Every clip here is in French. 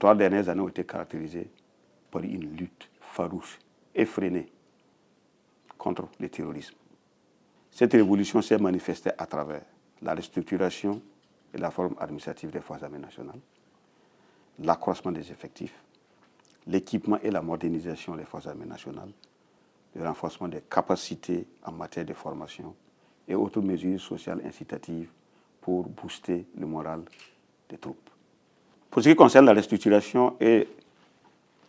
3 dernières années ont été caractérisées par une lutte farouche, effrénée contre le terrorisme. Cette révolution s'est manifestée à travers la restructuration et la forme administrative des forces armées nationales, l'accroissement des effectifs, l'équipement et la modernisation des forces armées nationales, le renforcement des capacités en matière de formation et autres mesures sociales incitatives pour booster le moral des troupes. Pour ce qui concerne la restructuration et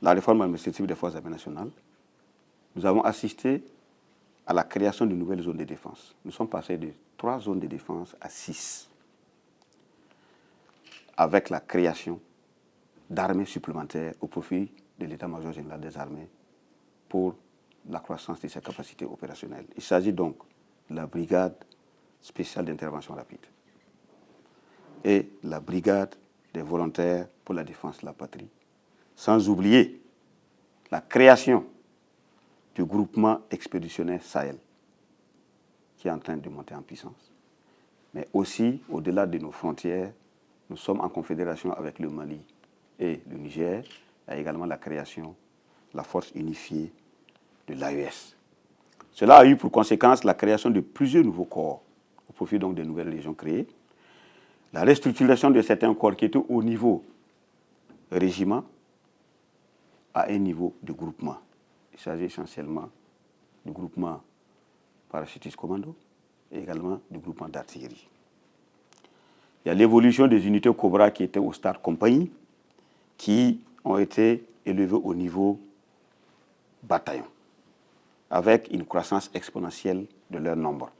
la réforme administrative des forces armées nationales, nous avons assisté à la création de nouvelles zones de défense. Nous sommes passés de 3 zones de défense à 6, avec la création d'armées supplémentaires au profit de l'état-major général des armées pour la croissance de ses capacités opérationnelles. Il s'agit donc de la brigade spéciale d'intervention rapide et la brigade des volontaires pour la défense de la patrie, sans oublier la création du groupement expéditionnaire Sahel, qui est en train de monter en puissance. Mais aussi, au-delà de nos frontières, nous sommes en confédération avec le Mali et le Niger. Il y a également la création de la force unifiée de l'AES. Cela a eu pour conséquence la création de plusieurs nouveaux corps, au profit donc des nouvelles régions créées, la restructuration de certains corps qui étaient au niveau régiment à un niveau de groupement. Il s'agit essentiellement du groupement parachutiste commando et également du groupement d'artillerie. Il y a l'évolution des unités Cobra qui étaient au stade compagnie, qui ont été élevées au niveau bataillon, avec une croissance exponentielle de leur nombre.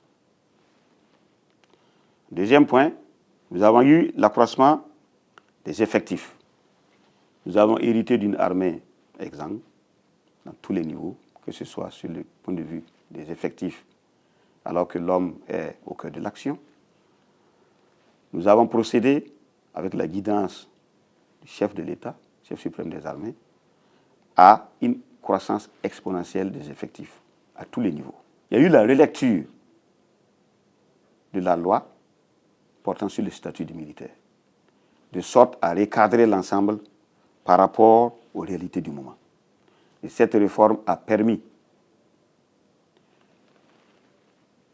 Deuxième point, nous avons eu l'accroissement des effectifs. Nous avons hérité d'une armée exsangue dans tous les niveaux, que ce soit sur le point de vue des effectifs, alors que l'homme est au cœur de l'action. Nous avons procédé, avec la guidance du chef de l'État, chef suprême des armées, à une croissance exponentielle des effectifs à tous les niveaux. Il y a eu la relecture de la loi portant sur le statut du militaire, de sorte à recadrer l'ensemble par rapport aux réalités du moment. Et cette réforme a permis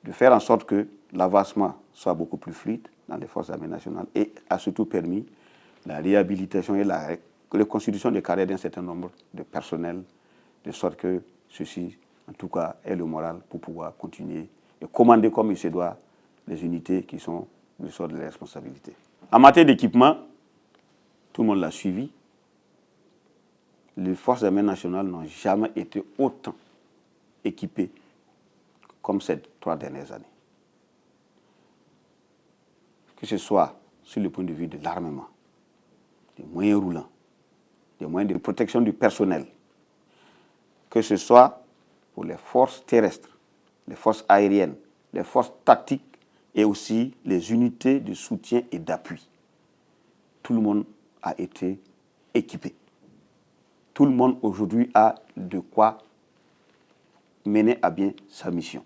de faire en sorte que l'avancement soit beaucoup plus fluide dans les forces armées nationales et a surtout permis la réhabilitation et la reconstitution des carrières d'un certain nombre de personnels, de sorte que ceci, en tout cas, ait le moral pour pouvoir continuer et commander comme il se doit les unités qui sont le sort de la responsabilité. En matière d'équipement, tout le monde l'a suivi. Les forces armées nationales n'ont jamais été autant équipées comme ces 3 dernières années. Que ce soit sur le point de vue de l'armement, des moyens roulants, des moyens de protection du personnel, que ce soit pour les forces terrestres, les forces aériennes, les forces tactiques et aussi les unités de soutien et d'appui. Tout le monde a été équipé. Tout le monde aujourd'hui a de quoi mener à bien sa mission.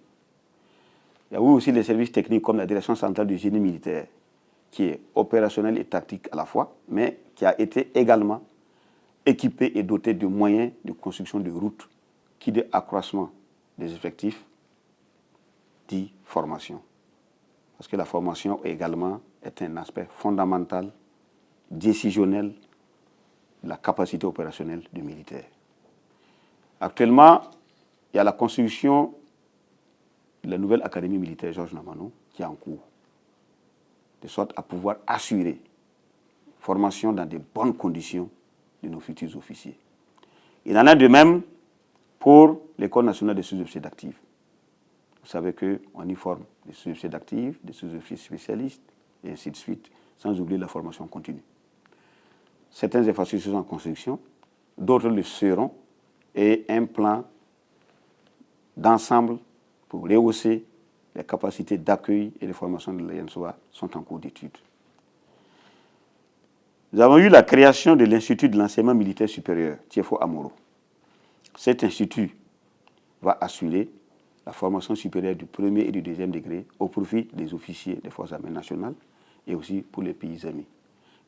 Il y a eu aussi les services techniques comme la Direction centrale du génie militaire, qui est opérationnelle et tactique à la fois, mais qui a été également équipée et dotée de moyens de construction de routes qui dit accroissement des effectifs, dit formation. Parce que la formation également est un aspect fondamental, décisionnel de la capacité opérationnelle du militaire. Actuellement, il y a la construction de la nouvelle Académie militaire Georges Namanou qui est en cours, de sorte à pouvoir assurer formation dans de bonnes conditions de nos futurs officiers. Il en est de même pour l'École nationale des sous-officiers d'actifs. Vous savez qu'on y forme des sous-officiers d'actifs, des sous-officiers spécialistes, et ainsi de suite, sans oublier la formation continue. Certaines infrastructures sont en construction, d'autres le seront, et un plan d'ensemble pour rehausser les capacités d'accueil et de formation de l'INSOA sont en cours d'étude. Nous avons eu la création de l'Institut de l'enseignement militaire supérieur, Tiefo Amoro. Cet institut va assurer la formation supérieure du premier et du deuxième degré au profit des officiers des forces armées nationales et aussi pour les pays amis.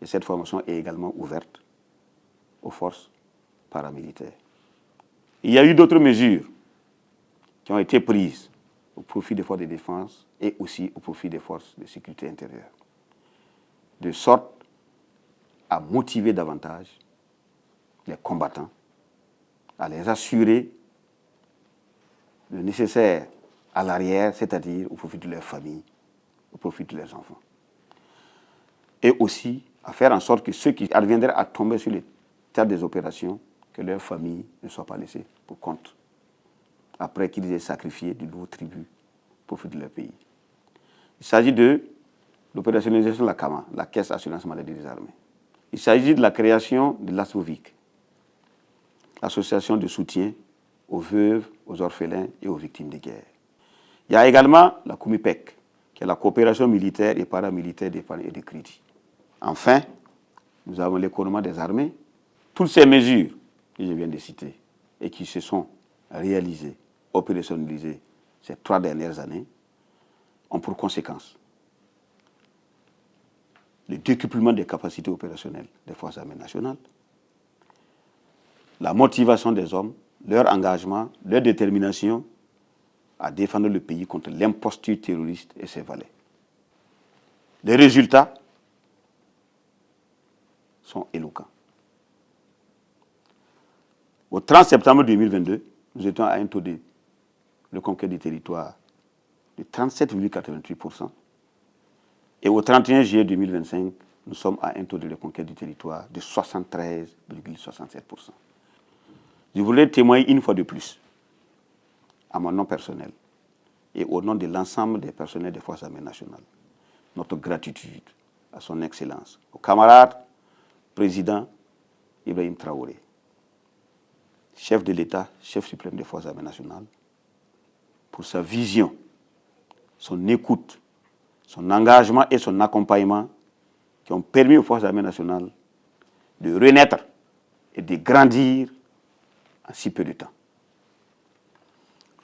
Et cette formation est également ouverte aux forces paramilitaires. Il y a eu d'autres mesures qui ont été prises au profit des forces de défense et aussi au profit des forces de sécurité intérieure, de sorte à motiver davantage les combattants, à les assurer le nécessaire à l'arrière, c'est-à-dire au profit de leurs familles, au profit de leurs enfants. Et aussi à faire en sorte que ceux qui adviendraient à tomber sur les théâtres des opérations, que leurs familles ne soient pas laissées pour compte, après qu'ils aient sacrifié de nouveaux tribus au profit de leur pays. Il s'agit de l'opérationnalisation de la CAMA, la Caisse Assurance Maladie des Armées. Il s'agit de la création de l'ASVOVIC, l'association de soutien aux veuves, aux orphelins et aux victimes de guerre. Il y a également la COMIPEC, qui est la coopération militaire et paramilitaire d'épargne et de crédit. Enfin, nous avons l'économie des armées. Toutes ces mesures que je viens de citer et qui se sont réalisées, opérationnalisées ces 3 dernières années, ont pour conséquence le décuplement des capacités opérationnelles des forces armées nationales, la motivation des hommes, leur engagement, leur détermination à défendre le pays contre l'imposture terroriste et ses valets. Les résultats sont éloquents. Au 30 septembre 2022, nous étions à un taux de reconquête du territoire de 37,88%. Et au 31 juillet 2025, nous sommes à un taux de reconquête du territoire de 73,67%. Je voulais témoigner une fois de plus, à mon nom personnel et au nom de l'ensemble des personnels des Forces armées nationales, notre gratitude à son Excellence, au camarade président Ibrahim Traoré, chef de l'État, chef suprême des Forces armées nationales, pour sa vision, son écoute, son engagement et son accompagnement qui ont permis aux Forces armées nationales de renaître et de grandir en si peu de temps.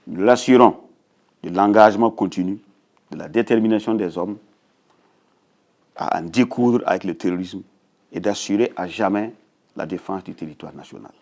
Nous l'assurons de l'engagement continu, de la détermination des hommes à en découdre avec le terrorisme et d'assurer à jamais la défense du territoire national.